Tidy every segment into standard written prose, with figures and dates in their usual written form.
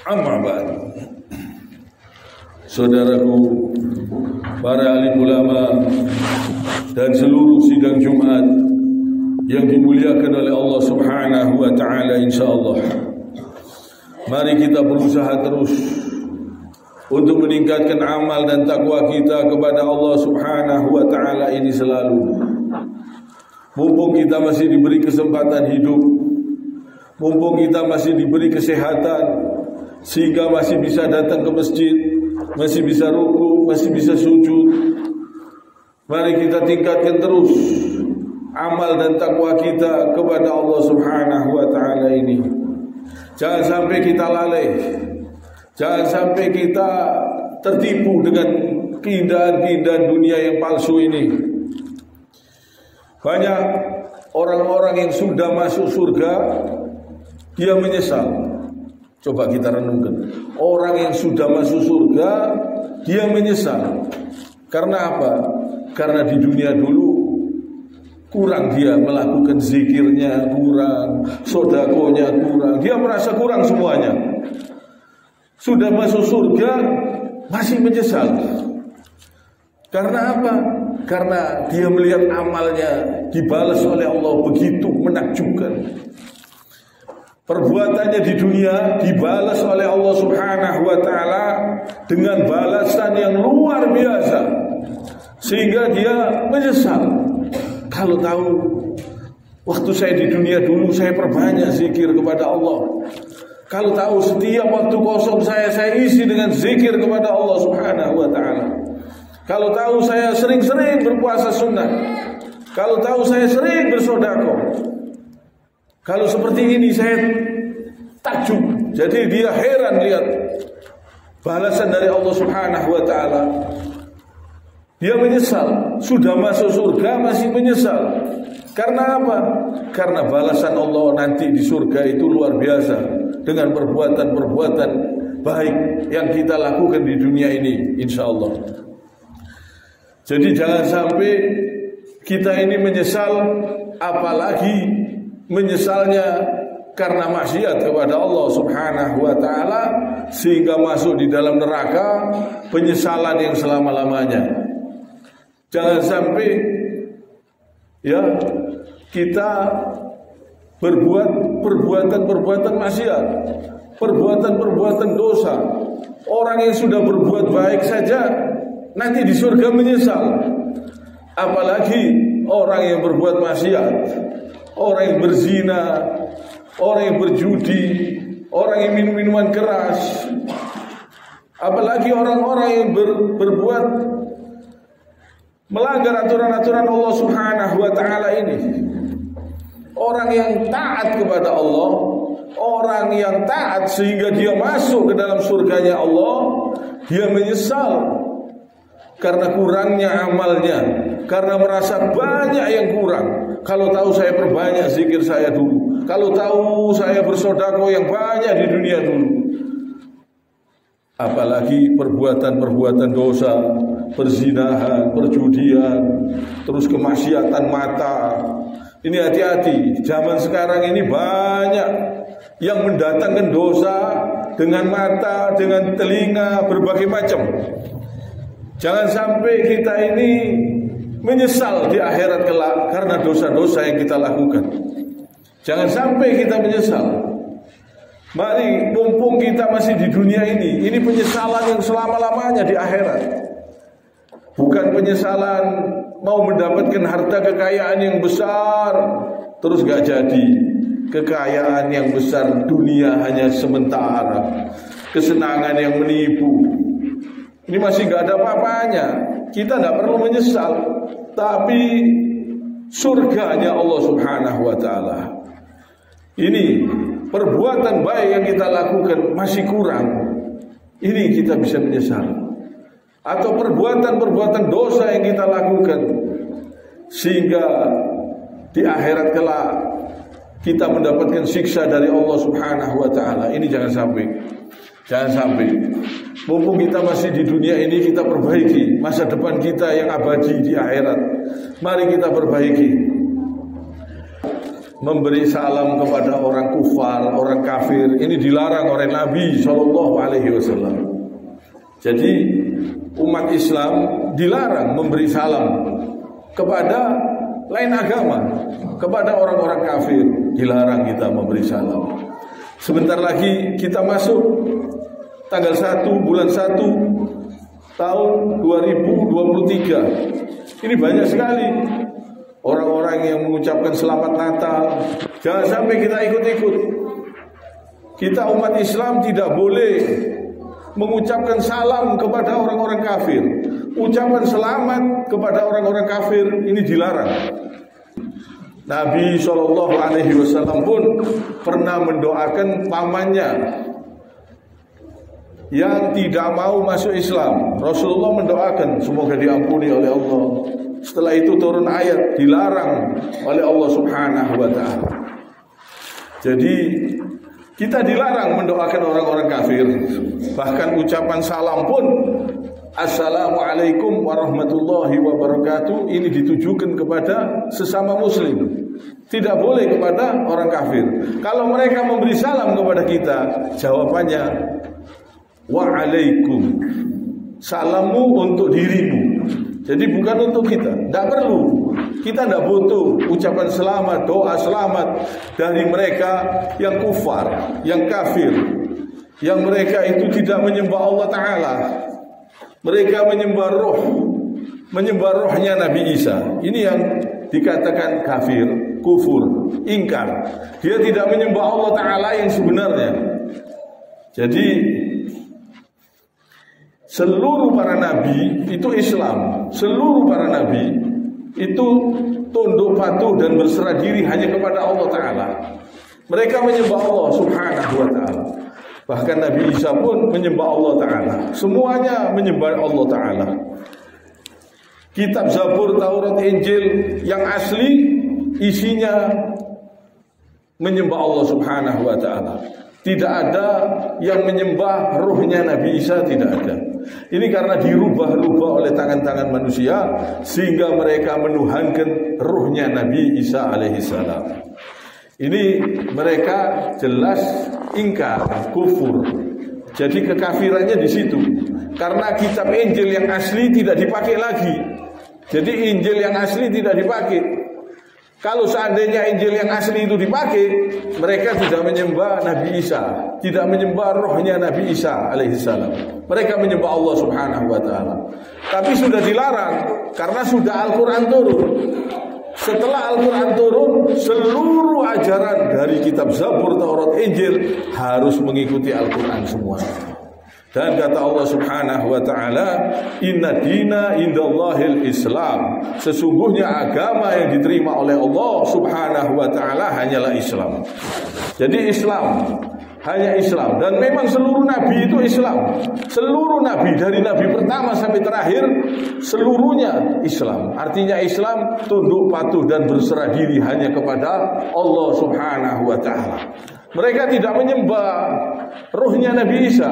Amma ba'd. Saudaraku, para alim ulama dan seluruh sidang Jumat yang dimuliakan oleh Allah Subhanahu wa taala, insyaallah. Mari kita berusaha terus untuk meningkatkan amal dan takwa kita kepada Allah Subhanahu wa taala ini selalu. Mumpung kita masih diberi kesempatan hidup, mumpung kita masih diberi kesehatan, sehingga masih bisa datang ke masjid, masih bisa ruku, masih bisa sujud, mari kita tingkatkan terus amal dan takwa kita kepada Allah Subhanahu wa taala ini. Jangan sampai kita lalai, jangan sampai kita tertipu dengan keindahan-keindahan dunia yang palsu ini. Banyak orang-orang yang sudah masuk surga, dia menyesal. Coba kita renungkan. Orang yang sudah masuk surga, dia menyesal. Karena apa? Karena di dunia dulu kurang dia melakukan zikirnya, kurang sodakonya, kurang. Dia merasa kurang semuanya. Sudah masuk surga, masih menyesal. Karena apa? Karena dia melihat amalnya dibalas oleh Allah begitu menakjubkan. Perbuatannya di dunia dibalas oleh Allah Subhanahu wa taala dengan balasan yang luar biasa, sehingga dia menyesal. Kalau tahu waktu saya di dunia dulu saya perbanyak zikir kepada Allah. Kalau tahu setiap waktu kosong saya isi dengan zikir kepada Allah Subhanahu wa taala. Kalau tahu saya sering-sering berpuasa sunnah. Kalau tahu saya sering bersedekah. Kalau seperti ini saya takjub. Jadi dia heran lihat balasan dari Allah Subhanahu wa taala. Dia menyesal, sudah masuk surga masih menyesal. Karena apa? Karena balasan Allah nanti di surga itu luar biasa dengan perbuatan-perbuatan baik yang kita lakukan di dunia ini, insyaallah. Jadi jangan sampai kita ini menyesal, apalagi menyesalnya karena maksiat kepada Allah Subhanahu wa taala sehingga masuk di dalam neraka, penyesalan yang selama-lamanya. Jangan sampai ya kita berbuat perbuatan-perbuatan maksiat, perbuatan-perbuatan dosa. Orang yang sudah berbuat baik saja nanti di surga menyesal. Apalagi orang yang berbuat maksiat, orang yang berzina, orang yang berjudi, orang yang minum minuman keras, apalagi orang-orang yang berbuat melanggar aturan-aturan Allah Subhanahu wa taala ini. Orang yang taat kepada Allah, orang yang taat sehingga dia masuk ke dalam surganya Allah, dia menyesal karena kurangnya amalnya, karena merasa banyak yang kurang. Kalau tahu saya perbanyak zikir saya dulu, kalau tahu saya bersedekah yang banyak di dunia dulu. Apalagi perbuatan-perbuatan dosa, perzinahan, perjudian, terus kemaksiatan mata. Ini hati-hati, zaman sekarang ini banyak yang mendatangkan dosa dengan mata, dengan telinga, berbagai macam. Jangan sampai kita ini menyesal di akhirat kelak karena dosa-dosa yang kita lakukan. Jangan sampai kita menyesal. Mari mumpung kita masih di dunia ini penyesalan yang selama-lamanya di akhirat. Bukan penyesalan mau mendapatkan harta kekayaan yang besar terus gak jadi. Kekayaan yang besar dunia hanya sementara. Kesenangan yang menipu. Ini masih gak ada apa-apanya. Kita gak perlu menyesal. Tapi surganya Allah Subhanahu wa ta'ala. Ini perbuatan baik yang kita lakukan masih kurang. Ini kita bisa menyesal. Atau perbuatan-perbuatan dosa yang kita lakukan sehingga di akhirat kelak kita mendapatkan siksa dari Allah Subhanahu wa ta'ala. Ini jangan sampai. Jangan sampai. Mumpung kita masih di dunia ini, kita perbaiki masa depan kita yang abadi di akhirat. Mari kita perbaiki. memberi salam kepada orang kufar, orang kafir, ini dilarang oleh Nabi SAW. Jadi umat Islam dilarang memberi salam kepada lain agama, kepada orang-orang kafir dilarang kita memberi salam. Sebentar lagi kita masuk tanggal 1 bulan 1 tahun 2023. Ini banyak sekali orang-orang yang mengucapkan selamat Natal. Jangan sampai kita ikut-ikut. Kita umat Islam tidak boleh mengucapkan salam kepada orang-orang kafir. Ucapan selamat kepada orang-orang kafir ini dilarang. Nabi SAW pun pernah mendoakan pamannya yang tidak mau masuk Islam. Rasulullah mendoakan semoga diampuni oleh Allah. Setelah itu turun ayat dilarang oleh Allah Subhanahu wa taala. Jadi kita dilarang mendoakan orang-orang kafir. Bahkan ucapan salam pun Assalamualaikum warahmatullahi wabarakatuh ini ditujukan kepada sesama muslim. Tidak boleh kepada orang kafir. Kalau mereka memberi salam kepada kita, jawabannya wa'alaikum. Salammu untuk dirimu. Jadi bukan untuk kita. Tidak perlu. Kita tidak butuh ucapan selamat, doa selamat dari mereka yang kufar, yang kafir, yang mereka itu tidak menyembah Allah Ta'ala. Mereka menyembah roh, menyembah rohnya Nabi Isa. Ini yang dikatakan kafir, kufur, ingkar. Dia tidak menyembah Allah Ta'ala yang sebenarnya. Jadi seluruh para nabi itu Islam. Seluruh para nabi itu tunduk patuh dan berserah diri hanya kepada Allah Ta'ala. Mereka menyembah Allah Subhanahu wa ta'ala. Bahkan Nabi Isa pun menyembah Allah Ta'ala. Semuanya menyembah Allah Ta'ala. Kitab Zabur, Taurat, Injil yang asli isinya menyembah Allah Subhanahu wa ta'ala. Tidak ada yang menyembah ruhnya Nabi Isa, tidak ada. Ini karena dirubah-rubah oleh tangan-tangan manusia sehingga mereka menuhankan ruhnya Nabi Isa alaihissalam. Ini mereka jelas ingkar, kufur. Jadi kekafirannya di situ. Karena kitab Injil yang asli tidak dipakai lagi. Jadi Injil yang asli tidak dipakai. Kalau seandainya Injil yang asli itu dipakai, mereka tidak menyembah Nabi Isa, tidak menyembah rohnya Nabi Isa alaihissalam. Mereka menyembah Allah Subhanahu wa ta'ala. Tapi sudah dilarang karena sudah Al-Quran turun. Setelah Al-Quran turun, seluruh ajaran dari kitab Zabur, Taurat, Injil harus mengikuti Al-Quran semua. Dan kata Allah Subhanahu wa ta'ala, inna dina indallahil Islam. Sesungguhnya agama yang diterima oleh Allah Subhanahu wa ta'ala hanyalah Islam. Jadi Islam, hanya Islam. Dan memang seluruh nabi itu Islam. Seluruh nabi dari nabi pertama sampai terakhir seluruhnya Islam. Artinya Islam tunduk patuh dan berserah diri hanya kepada Allah Subhanahu wa ta'ala. Mereka tidak menyembah ruhnya Nabi Isa.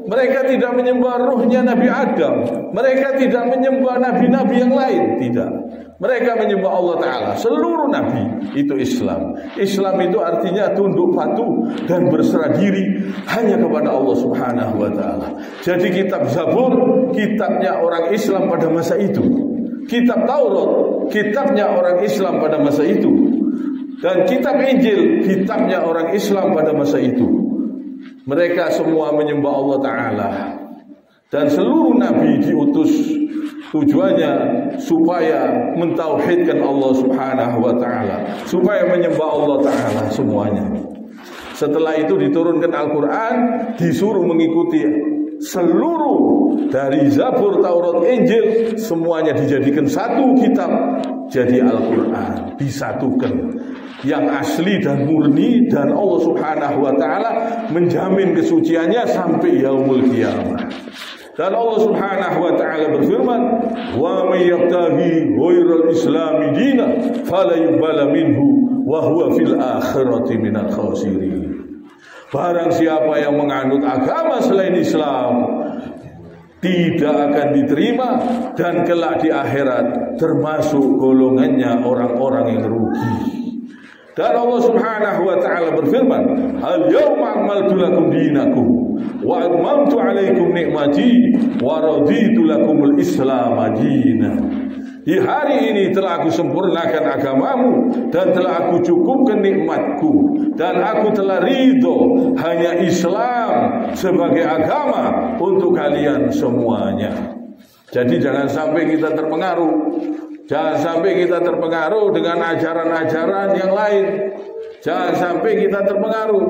Mereka tidak menyembah ruhnya Nabi Adam. Mereka tidak menyembah nabi-nabi yang lain. Tidak. Mereka menyembah Allah Ta'ala. Seluruh nabi itu Islam. Islam itu artinya tunduk patuh dan berserah diri hanya kepada Allah Subhanahu wa ta'ala. Jadi kitab Zabur, kitabnya orang Islam pada masa itu. Kitab Taurat, kitabnya orang Islam pada masa itu. Dan kitab Injil, kitabnya orang Islam pada masa itu. Mereka semua menyembah Allah Ta'ala. Dan seluruh nabi diutus tujuannya supaya mentauhidkan Allah Subhanahu wa ta'ala, supaya menyembah Allah Ta'ala semuanya. Setelah itu diturunkan Al-Quran, disuruh mengikuti seluruh dari Zabur, Taurat, Injil, semuanya dijadikan satu kitab, jadi Al-Quran, disatukan. Yang asli dan murni, dan Allah Subhanahu wa ta'ala menjamin kesuciannya sampai yaumul qiyamah. Dan Allah Subhanahu wa ta'ala berfirman, wa may yabtaghi ghairal islami dinan fala yuqbala minhu wa huwa fil akhirati minal khasirin. Barang siapa yang menganut agama selain Islam tidak akan diterima, dan kelak di akhirat termasuk golongannya orang-orang yang rugi. Dan Allah Subhanahu wa taala berfirman, "Al-yauma akmaltu lakum dinakum wa atmamtu 'alaikum ni'mati wa raditu lakumul Islam dinan." Di hari ini telah aku sempurnakan agamamu dan telah aku cukupkan nikmatku dan aku telah ridho hanya Islam sebagai agama untuk kalian semuanya. Jadi jangan sampai kita terpengaruh. Jangan sampai kita terpengaruh dengan ajaran-ajaran yang lain. Jangan sampai kita terpengaruh.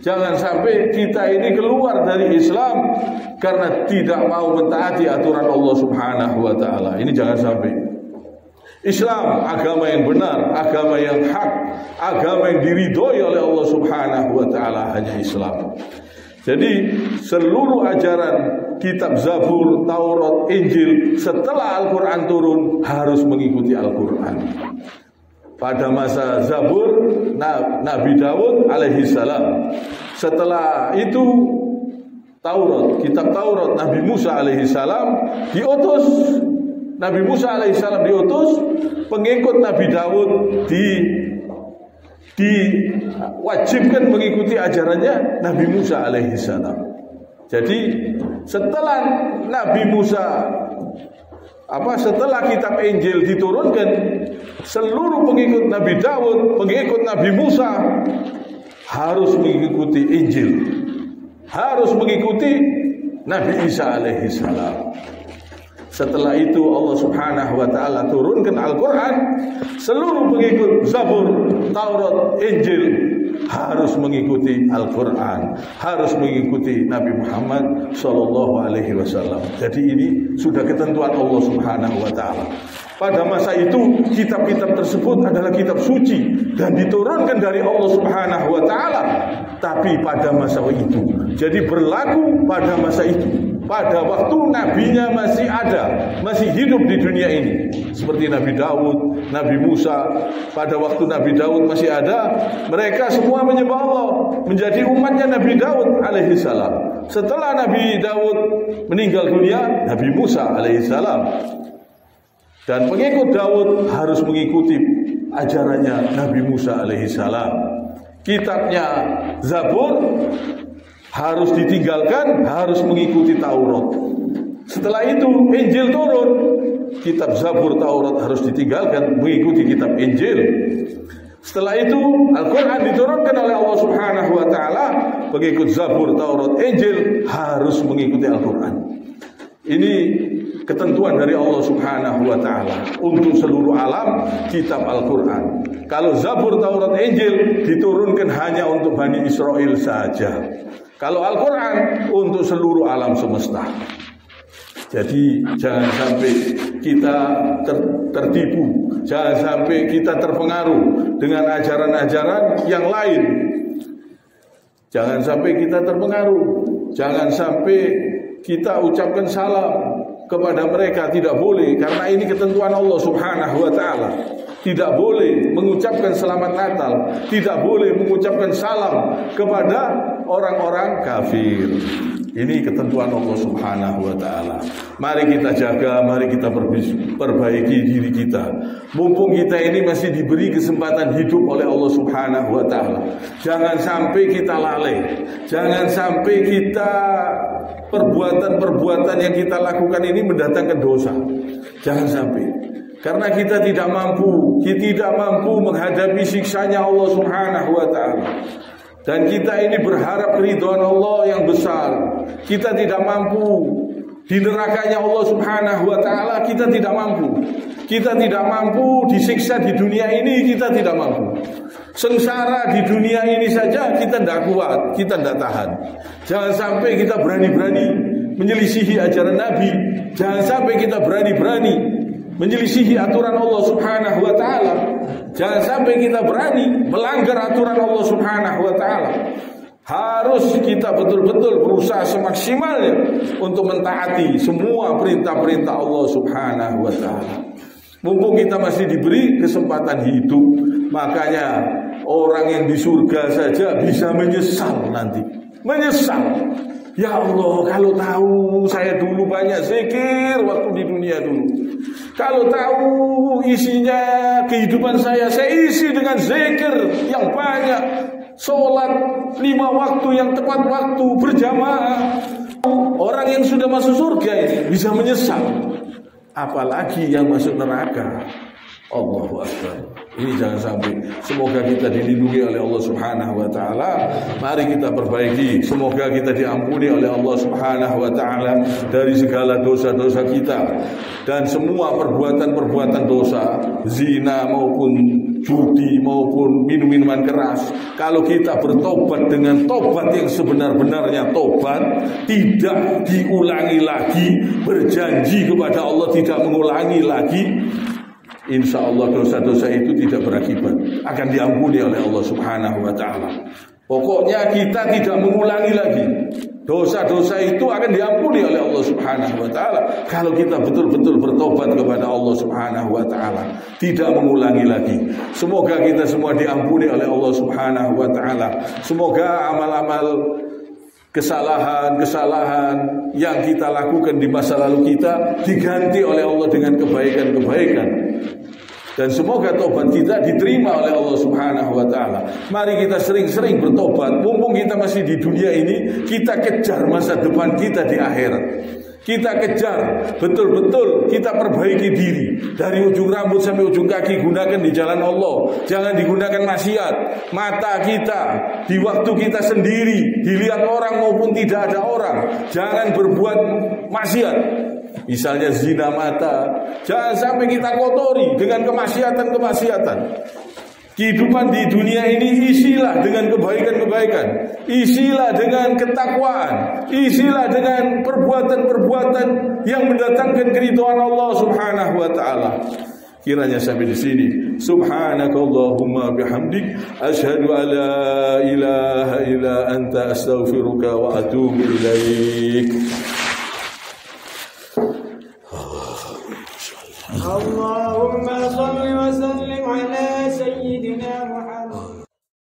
Jangan sampai kita ini keluar dari Islam karena tidak mau mentaati aturan Allah Subhanahu wa taala. Ini jangan sampai. Islam agama yang benar, agama yang hak, agama yang diridhoi oleh Allah Subhanahu wa taala, hanya Islam. Jadi seluruh ajaran kitab Zabur, Taurat, Injil setelah Al-Quran turun harus mengikuti Al-Quran. Pada masa Zabur, Nabi Daud alaihi salam. Setelah itu Taurat, kitab Taurat, Nabi Musa alaihi salam diutus. Nabi Musa alaihi salam diutus, pengikut Nabi Daud diwajibkan mengikuti ajarannya Nabi Musa alaihi salam. Jadi setelah Nabi Musa setelah kitab Injil diturunkan, seluruh pengikut Nabi Daud, pengikut Nabi Musa harus mengikuti Injil, harus mengikuti Nabi Isa alaihi salam. Setelah itu Allah Subhanahu wa taala turunkan Al-Quran. Seluruh pengikut Zabur, Taurat, Injil harus mengikuti Al-Quran, harus mengikuti Nabi Muhammad sallallahu alaihi wasallam. Jadi ini sudah ketentuan Allah Subhanahu wa taala. Pada masa itu kitab-kitab tersebut adalah kitab suci dan diturunkan dari Allah Subhanahu wa taala. Tapi pada masa itu, jadi berlaku pada masa itu. Pada waktu nabinya masih ada, masih hidup di dunia ini, seperti Nabi Daud, Nabi Musa. Pada waktu Nabi Daud masih ada, mereka semua menyembah Allah, menjadi umatnya Nabi Daud alaihi salam. Setelah Nabi Daud meninggal dunia, Nabi Musa alaihi salam. Dan pengikut Daud harus mengikuti ajarannya Nabi Musa alaihi salam. Kitabnya Zabur harus ditinggalkan, harus mengikuti Taurat. Setelah itu Injil turun, kitab Zabur, Taurat harus ditinggalkan, mengikuti kitab Injil. Setelah itu Al-Quran diturunkan oleh Allah Subhanahu wa taala, pengikut Zabur, Taurat, Injil harus mengikuti Al-Quran. Ini ketentuan dari Allah Subhanahu wa taala untuk seluruh alam, kitab Al-Quran. Kalau Zabur, Taurat, Injil diturunkan hanya untuk Bani Israel saja. Kalau Al-Quran untuk seluruh alam semesta. Jadi jangan sampai kita tertipu, jangan sampai kita terpengaruh dengan ajaran-ajaran yang lain. Jangan sampai kita terpengaruh, jangan sampai kita ucapkan salam kepada mereka, tidak boleh, karena ini ketentuan Allah Subhanahu wa taala. Tidak boleh mengucapkan selamat Natal, tidak boleh mengucapkan salam kepada orang-orang kafir. Ini ketentuan Allah Subhanahu wa taala. Mari kita jaga, mari kita perbaiki diri kita. Mumpung kita ini masih diberi kesempatan hidup oleh Allah Subhanahu wa taala. Jangan sampai kita lalai. Jangan sampai kita perbuatan-perbuatan yang kita lakukan ini mendatangkan dosa. Jangan sampai. Karena kita tidak mampu menghadapi siksanya Allah Subhanahu wa taala. Dan kita ini berharap keridhaan Allah yang besar. Kita tidak mampu di nerakanya Allah Subhanahu wa taala, kita tidak mampu. Kita tidak mampu disiksa di dunia ini, kita tidak mampu. Sengsara di dunia ini saja kita tidak kuat, kita tidak tahan. Jangan sampai kita berani-berani menyelisihi ajaran Nabi. Jangan sampai kita berani-berani menyelisihi aturan Allah Subhanahu wa taala. Jangan sampai kita berani melanggar aturan Allah Subhanahu wa taala. Harus kita betul-betul berusaha semaksimalnya untuk mentaati semua perintah-perintah Allah Subhanahu wa taala. Mumpung kita masih diberi kesempatan hidup, makanya orang yang di surga saja bisa menyesal nanti. menyesal. Ya Allah, kalau tahu saya dulu banyak zikir waktu di dunia dulu. Kalau tahu isinya kehidupan saya isi dengan zikir yang banyak, sholat 5 waktu yang tepat waktu, berjamaah. Orang yang sudah masuk surga ini bisa menyesal, apalagi yang masuk neraka. Allahu Akbar. Ini jangan sampai. Semoga kita dilindungi oleh Allah Subhanahu wa taala. Mari kita perbaiki. Semoga kita diampuni oleh Allah Subhanahu wa taala dari segala dosa-dosa kita dan semua perbuatan-perbuatan dosa, zina maupun judi maupun minum-minuman keras. Kalau kita bertobat dengan tobat yang sebenar-benarnya tobat, tidak diulangi lagi, berjanji kepada Allah tidak mengulangi lagi, insya Allah dosa-dosa itu tidak berakibat, akan diampuni oleh Allah Subhanahu wa ta'ala. Pokoknya kita tidak mengulangi lagi. Dosa-dosa itu akan diampuni oleh Allah Subhanahu wa ta'ala kalau kita betul-betul bertobat kepada Allah Subhanahu wa ta'ala, tidak mengulangi lagi. Semoga kita semua diampuni oleh Allah Subhanahu wa ta'ala. Semoga amal-amal kesalahan-kesalahan yang kita lakukan di masa lalu kita diganti oleh Allah dengan kebaikan-kebaikan. Dan semoga tobat kita diterima oleh Allah Subhanahu wa ta'ala. Mari kita sering-sering bertobat. Mumpung kita masih di dunia ini, kita kejar masa depan kita di akhirat. Kita kejar betul-betul, kita perbaiki diri. Dari ujung rambut sampai ujung kaki gunakan di jalan Allah. Jangan digunakan maksiat. Mata kita di waktu kita sendiri, dilihat orang maupun tidak ada orang, jangan berbuat maksiat. Misalnya zina mata, jangan sampai kita kotori dengan kemaksiatan-kemaksiatan. Kehidupan di dunia ini isilah dengan kebaikan-kebaikan, isilah dengan ketakwaan, isilah dengan perbuatan-perbuatan yang mendatangkan keridhaan Allah Subhanahu wa ta'ala. Kiranya sampai di sini. Subhanakallahumma bihamdik, asyhadu an la ilaha illa anta, astaghfiruka wa atubu ilaik. Allahumma